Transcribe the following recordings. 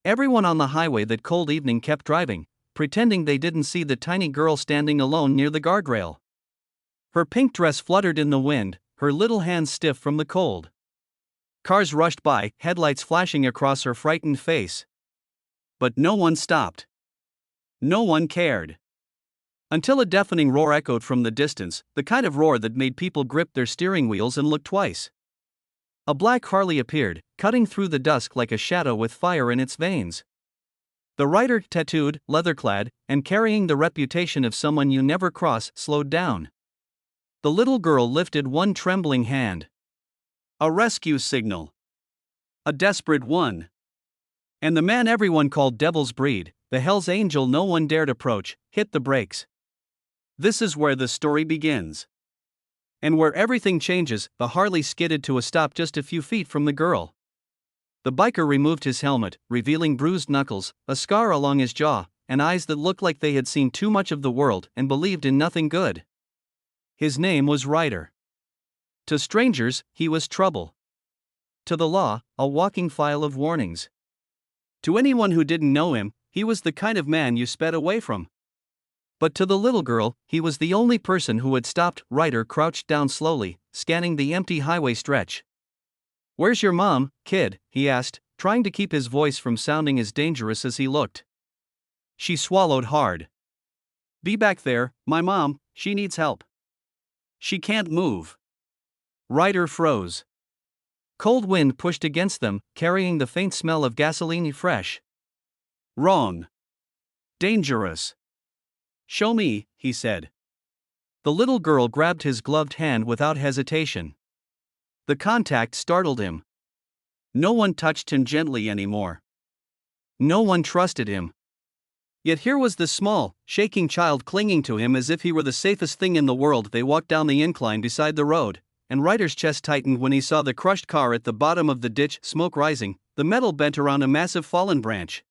Everyone on the highway that cold evening kept driving, pretending they didn't see the tiny girl standing alone near the guardrail. Her pink dress fluttered in the wind, her little hands stiff from the cold. Cars rushed by, headlights flashing across her frightened face. But no one stopped. No one cared. Until a deafening roar echoed from the distance, the kind of roar that made people grip their steering wheels and look twice. A black Harley appeared, cutting through the dusk like a shadow with fire in its veins. The rider, tattooed, leather-clad, and carrying the reputation of someone you never cross, slowed down. The little girl lifted one trembling hand. A rescue signal. A desperate one. And the man everyone called Devil's Breed, the Hell's Angel no one dared approach, hit the brakes. This is where the story begins. And where everything changes. The Harley skidded to a stop just a few feet from the girl. The biker removed his helmet, revealing bruised knuckles, a scar along his jaw, and eyes that looked like they had seen too much of the world and believed in nothing good. His name was Ryder. To strangers, he was trouble. To the law, a walking file of warnings. To anyone who didn't know him, he was the kind of man you sped away from. But to the little girl, he was the only person who had stopped. Ryder crouched down slowly, scanning the empty highway stretch. "Where's your mom, kid?" he asked, trying to keep his voice from sounding as dangerous as he looked. She swallowed hard. "Be back there, my mom, she needs help. She can't move." Ryder froze. Cold wind pushed against them, carrying the faint smell of gasoline fresh. "Wrong. Dangerous." "Show me," he said. The little girl grabbed his gloved hand without hesitation. The contact startled him. No one touched him gently anymore. No one trusted him. Yet here was this small, shaking child clinging to him as if he were the safest thing in the world. They walked down the incline beside the road, and Ryder's chest tightened when he saw the crushed car at the bottom of the ditch, smoke rising, the metal bent around a massive fallen branch.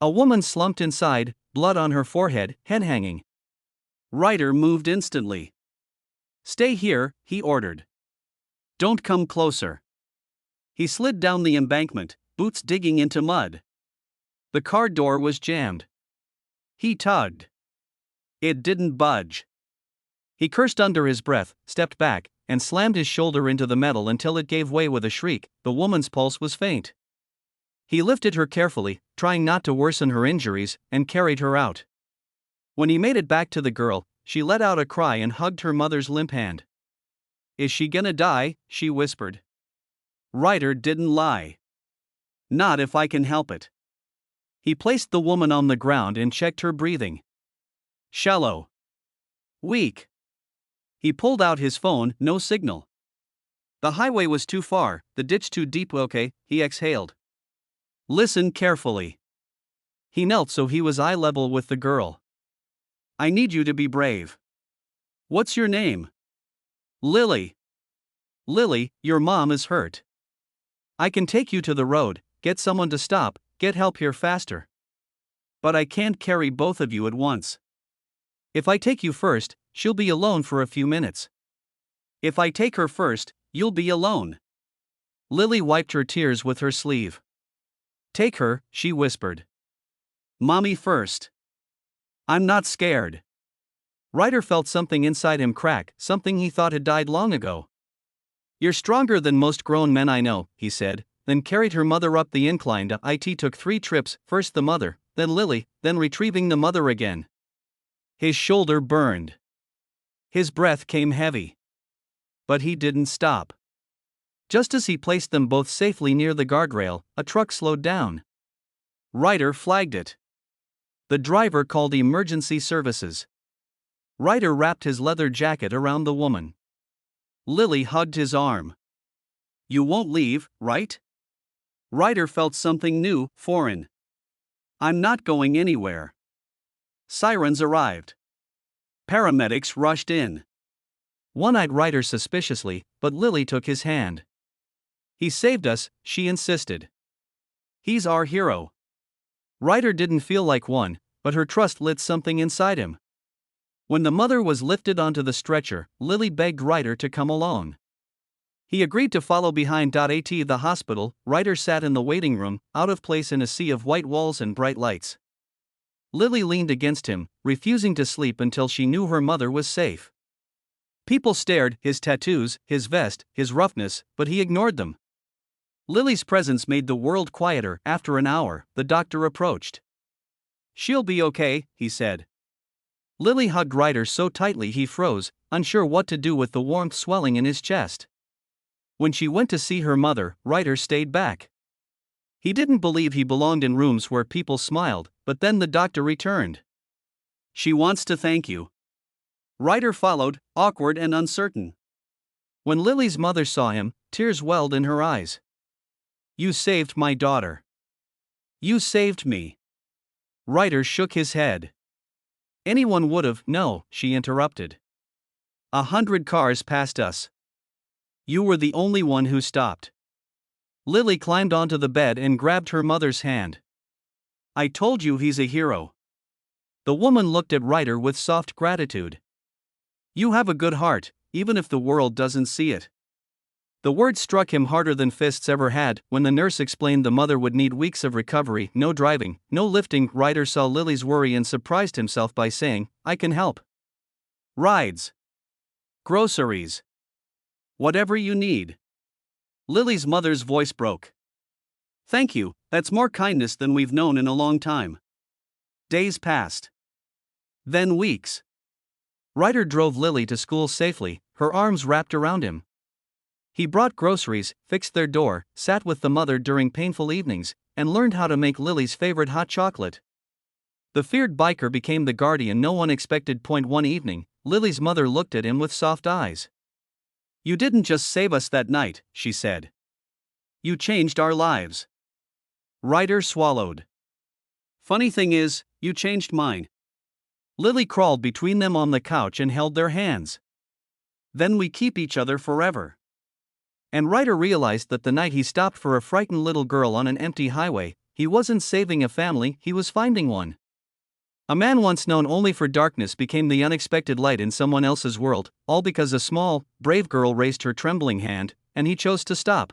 A woman slumped inside, blood on her forehead, head hanging. Ryder moved instantly. "Stay here," he ordered. "Don't come closer." He slid down the embankment, boots digging into mud. The car door was jammed. He tugged. It didn't budge. He cursed under his breath, stepped back, and slammed his shoulder into the metal until it gave way with a shriek. The woman's pulse was faint. He lifted her carefully, trying not to worsen her injuries, and carried her out. When he made it back to the girl, she let out a cry and hugged her mother's limp hand. "Is she gonna die?" she whispered. Ryder didn't lie. "Not if I can help it." He placed the woman on the ground and checked her breathing. Shallow. Weak. He pulled out his phone, no signal. The highway was too far, the ditch too deep. "Okay," he exhaled. "Listen carefully." He knelt so he was eye level with the girl. "I need you to be brave. What's your name?" "Lily." "Lily, your mom is hurt. I can take you to the road, get someone to stop, get help here faster. But I can't carry both of you at once. If I take you first, she'll be alone for a few minutes. If I take her first, you'll be alone." Lily wiped her tears with her sleeve. "Take her," she whispered. "Mommy first. I'm not scared." Ryder felt something inside him crack, something he thought had died long ago. "You're stronger than most grown men I know," he said, then carried her mother up the incline. It took 3 trips, first the mother, then Lily, then retrieving the mother again. His shoulder burned. His breath came heavy. But he didn't stop. Just as he placed them both safely near the guardrail, a truck slowed down. Ryder flagged it. The driver called emergency services. Ryder wrapped his leather jacket around the woman. Lily hugged his arm. "You won't leave, right?" Ryder felt something new, foreign. "I'm not going anywhere." Sirens arrived. Paramedics rushed in. One eyed Ryder suspiciously, but Lily took his hand. "He saved us," she insisted. "He's our hero." Ryder didn't feel like one, but her trust lit something inside him. When the mother was lifted onto the stretcher, Lily begged Ryder to come along. He agreed to follow behind. At the hospital, Ryder sat in the waiting room, out of place in a sea of white walls and bright lights. Lily leaned against him, refusing to sleep until she knew her mother was safe. People stared, his tattoos, his vest, his roughness, but he ignored them. Lily's presence made the world quieter. After an hour, the doctor approached. "She'll be okay," he said. Lily hugged Ryder so tightly he froze, unsure what to do with the warmth swelling in his chest. When she went to see her mother, Ryder stayed back. He didn't believe he belonged in rooms where people smiled, but then the doctor returned. "She wants to thank you." Ryder followed, awkward and uncertain. When Lily's mother saw him, tears welled in her eyes. "You saved my daughter. You saved me." Ryder shook his head. "Anyone would've." "No," she interrupted. 100 cars passed us. You were the only one who stopped." Lily climbed onto the bed and grabbed her mother's hand. "I told you he's a hero." The woman looked at Ryder with soft gratitude. "You have a good heart, even if the world doesn't see it." The words struck him harder than fists ever had. When the nurse explained the mother would need weeks of recovery, no driving, no lifting, Ryder saw Lily's worry and surprised himself by saying, "I can help. Rides. Groceries. Whatever you need." Lily's mother's voice broke. "Thank you, that's more kindness than we've known in a long time." Days passed. Then weeks. Ryder drove Lily to school safely, her arms wrapped around him. He brought groceries, fixed their door, sat with the mother during painful evenings, and learned how to make Lily's favorite hot chocolate. The feared biker became the guardian no one expected. One evening, Lily's mother looked at him with soft eyes. "You didn't just save us that night," she said. "You changed our lives." Ryder swallowed. "Funny thing is, you changed mine." Lily crawled between them on the couch and held their hands. "Then we keep each other forever." And Ryder realized that the night he stopped for a frightened little girl on an empty highway, he wasn't saving a family, he was finding one. A man once known only for darkness became the unexpected light in someone else's world, all because a small, brave girl raised her trembling hand, and he chose to stop.